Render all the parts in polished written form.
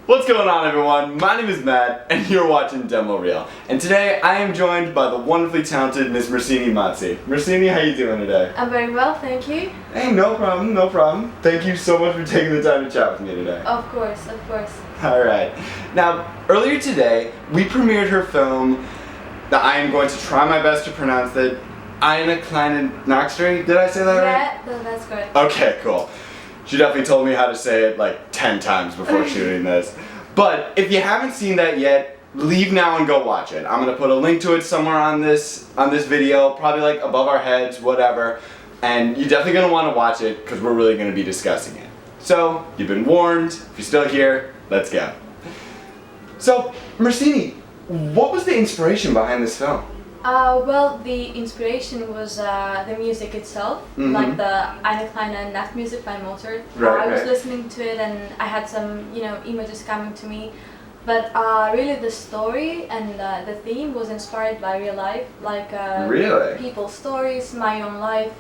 What's going on, everyone? My name is Matt, and you're watching Demo Reel. And today I am joined by the wonderfully talented Miss Myrsini Motsi. Myrsini, how you doing today? I'm very well, thank you. Hey, no problem, no problem. Thank you so much for taking the time to chat with me today. Of course, of course. Alright. Now, earlier today, we premiered her film that I am going to try my best to pronounce it. Eine Kleine Nachstory? Did I say that right? Yeah, that's good. Okay, cool. She definitely told me how to say it like 10 times before shooting this. But if you haven't seen that yet, leave now and go watch it. I'm gonna put a link to it somewhere on this video, probably like above our heads, whatever. And you're definitely gonna want to watch it because we're really gonna be discussing it. So you've been warned. If you're still here, let's go. So Myrsini, what was the inspiration behind this film? Well, the inspiration was the music itself, like the Eine Kleine Nachstory by Mozart. I was listening to it and I had some, images coming to me. But really the story and the theme was inspired by real life, like people's stories, my own life.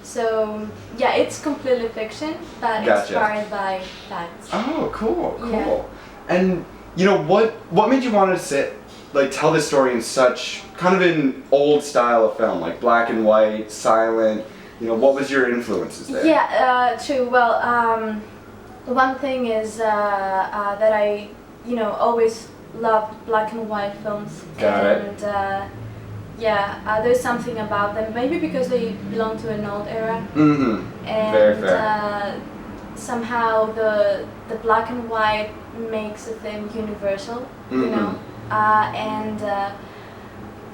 So yeah, it's completely fiction, but inspired by facts. Oh, cool. Yeah. And what made you want to tell this story in such kind of an old style of film, like black and white, silent? What was your influences there? Yeah, true. Well, one thing is that I, always loved black and white films. Got it. There's something about them. Maybe because they belong to an old era. And very fair. Somehow the black and white makes the thing universal.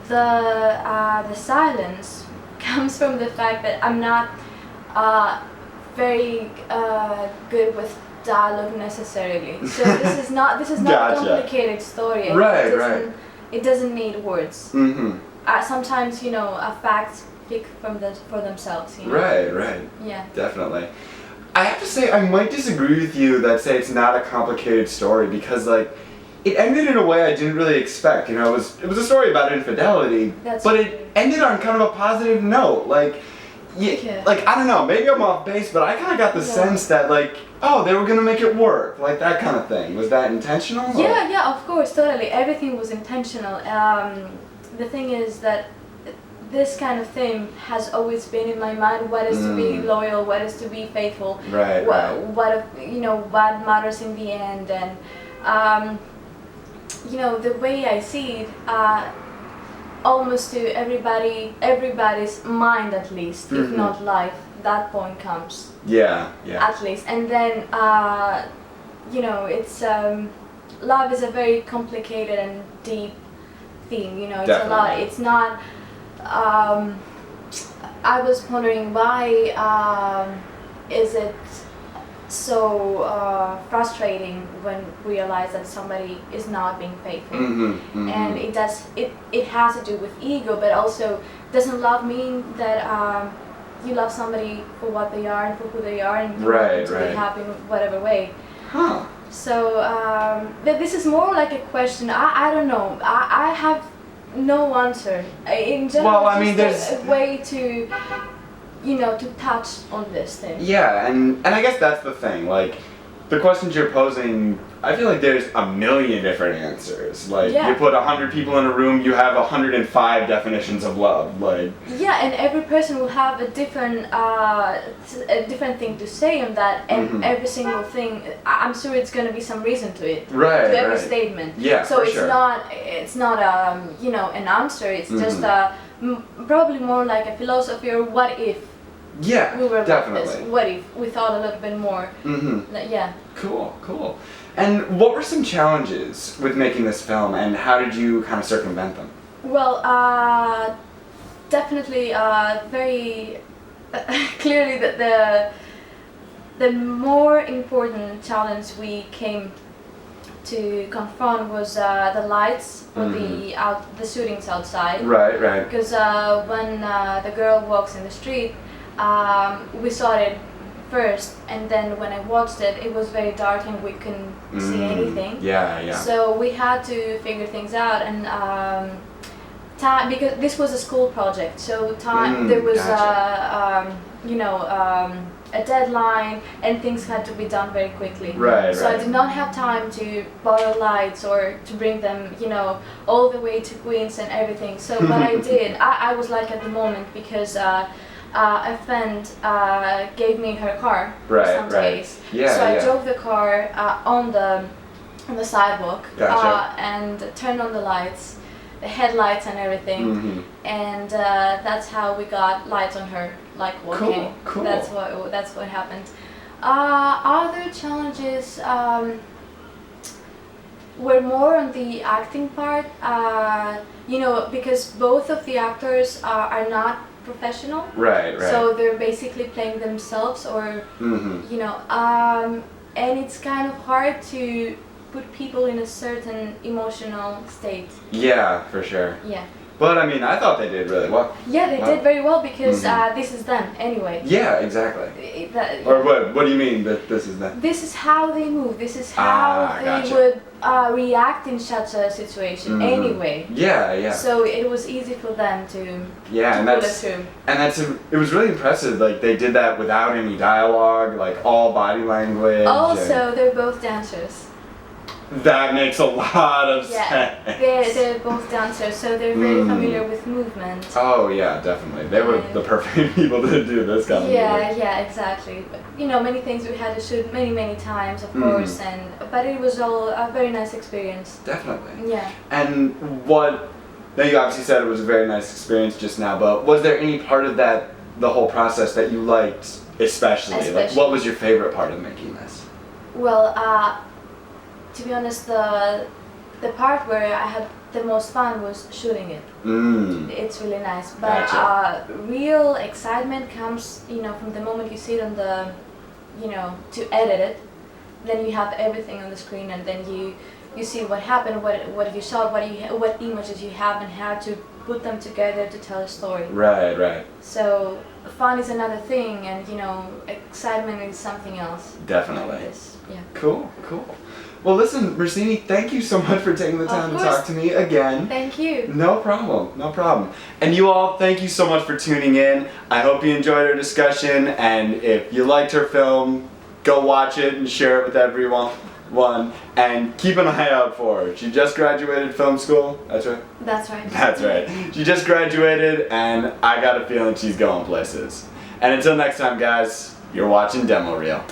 The silence comes from the fact that I'm not very good with dialogue necessarily. So this is not a complicated story. It doesn't need words. Sometimes facts speak for themselves. Right. Yeah. Definitely. I have to say I might disagree with you that say it's not a complicated story because it ended in a way I didn't really expect. It was a story about infidelity, but it ended on kind of a positive note. I don't know, maybe I'm off base, but I kind of got the sense that they were gonna make it work, like that kind of thing. Was that intentional? Yeah, of course, totally. Everything was intentional. The thing is that this kind of thing has always been in my mind. What is to be loyal? What is to be faithful? What matters in the end? And the way I see it, almost to everybody's mind at least, if not life, that point comes. Yeah. At least, and then it's love is a very complicated and deep theme. It's Definitely. a lot. It's not. I was wondering why is it so frustrating when we realize that somebody is not being faithful. And it has to do with ego, but also doesn't love mean that you love somebody for what they are and for who they are, and you want them to be happy in whatever way. So this is more like a question. I don't know. I have no answer. In general, there's a way to to touch on this thing. Yeah, and I guess that's the thing. The questions you're posing, I feel like there's a million different answers. You put 100 people in a room, you have 105 definitions of love. Yeah, and every person will have a different thing to say on that, and every single thing, I'm sure it's going to be some reason to it. To every statement. Yeah. So it's not an answer. It's just probably more like a philosophy or what if. Yeah, we were definitely. Like this. What if we thought a little bit more? Yeah. Cool. And what were some challenges with making this film, and how did you kind of circumvent them? Well, definitely, very clearly that the more important challenge we came to confront was the lights for the shootings outside. Right. Because when the girl walks in the street. We saw it first, and then when I watched it, it was very dark and we couldn't see anything. Yeah. So we had to figure things out, and time, because this was a school project, so there was a deadline and things had to be done very quickly. Right, so I did not have time to borrow lights or to bring them, you know, all the way to Queens and everything. So what I did, I was like at the moment because a friend gave me her car for some days. Yeah, so I drove the car on the sidewalk and turned on the lights, the headlights and everything, and that's how we got lights on her, like walking. Cool. That's what happened. Other challenges were more on the acting part, you know, because both of the actors are not professional. Right. So they're basically playing themselves, or you know, and it's kind of hard to put people in a certain emotional state. Yeah, for sure. Yeah. But I mean, I thought they did really well. Yeah, they did very well because this is them anyway. Yeah, exactly. Or what do you mean that this is them? This is how they move. This is how they would react in such a situation anyway. Yeah. So it was easy for them to it was really impressive. Like they did that without any dialogue, like all body language. Also, they're both dancers. That makes a lot of sense. They're both dancers, so they're very familiar with movement. Oh yeah, definitely. They were the perfect people to do this kind of movie. Yeah, exactly. But, you know, many things we had to shoot many times, of course, but it was all a very nice experience. Definitely. Yeah. And now you obviously said it was a very nice experience just now, but was there any part of the whole process that you liked especially? Like, what was your favorite part of making this? Well, to be honest, the part where I had the most fun was shooting it. It's really nice, but real excitement comes, you know, from the moment you see it on the, you know, to edit it. Then you have everything on the screen, and then you see what happened, what you shot, what images you have, and how to put them together to tell a story. Right. So fun is another thing, and you know, excitement is something else. Definitely. Yeah. Cool. Well, listen, Myrsini, thank you so much for taking the time to talk to me again. Thank you. No problem. And you all, thank you so much for tuning in. I hope you enjoyed our discussion, and if you liked her film, go watch it and share it with everyone. And keep an eye out for her. She just graduated film school. That's right? That's right. She just graduated, and I got a feeling she's going places. And until next time, guys, you're watching Demo Reel.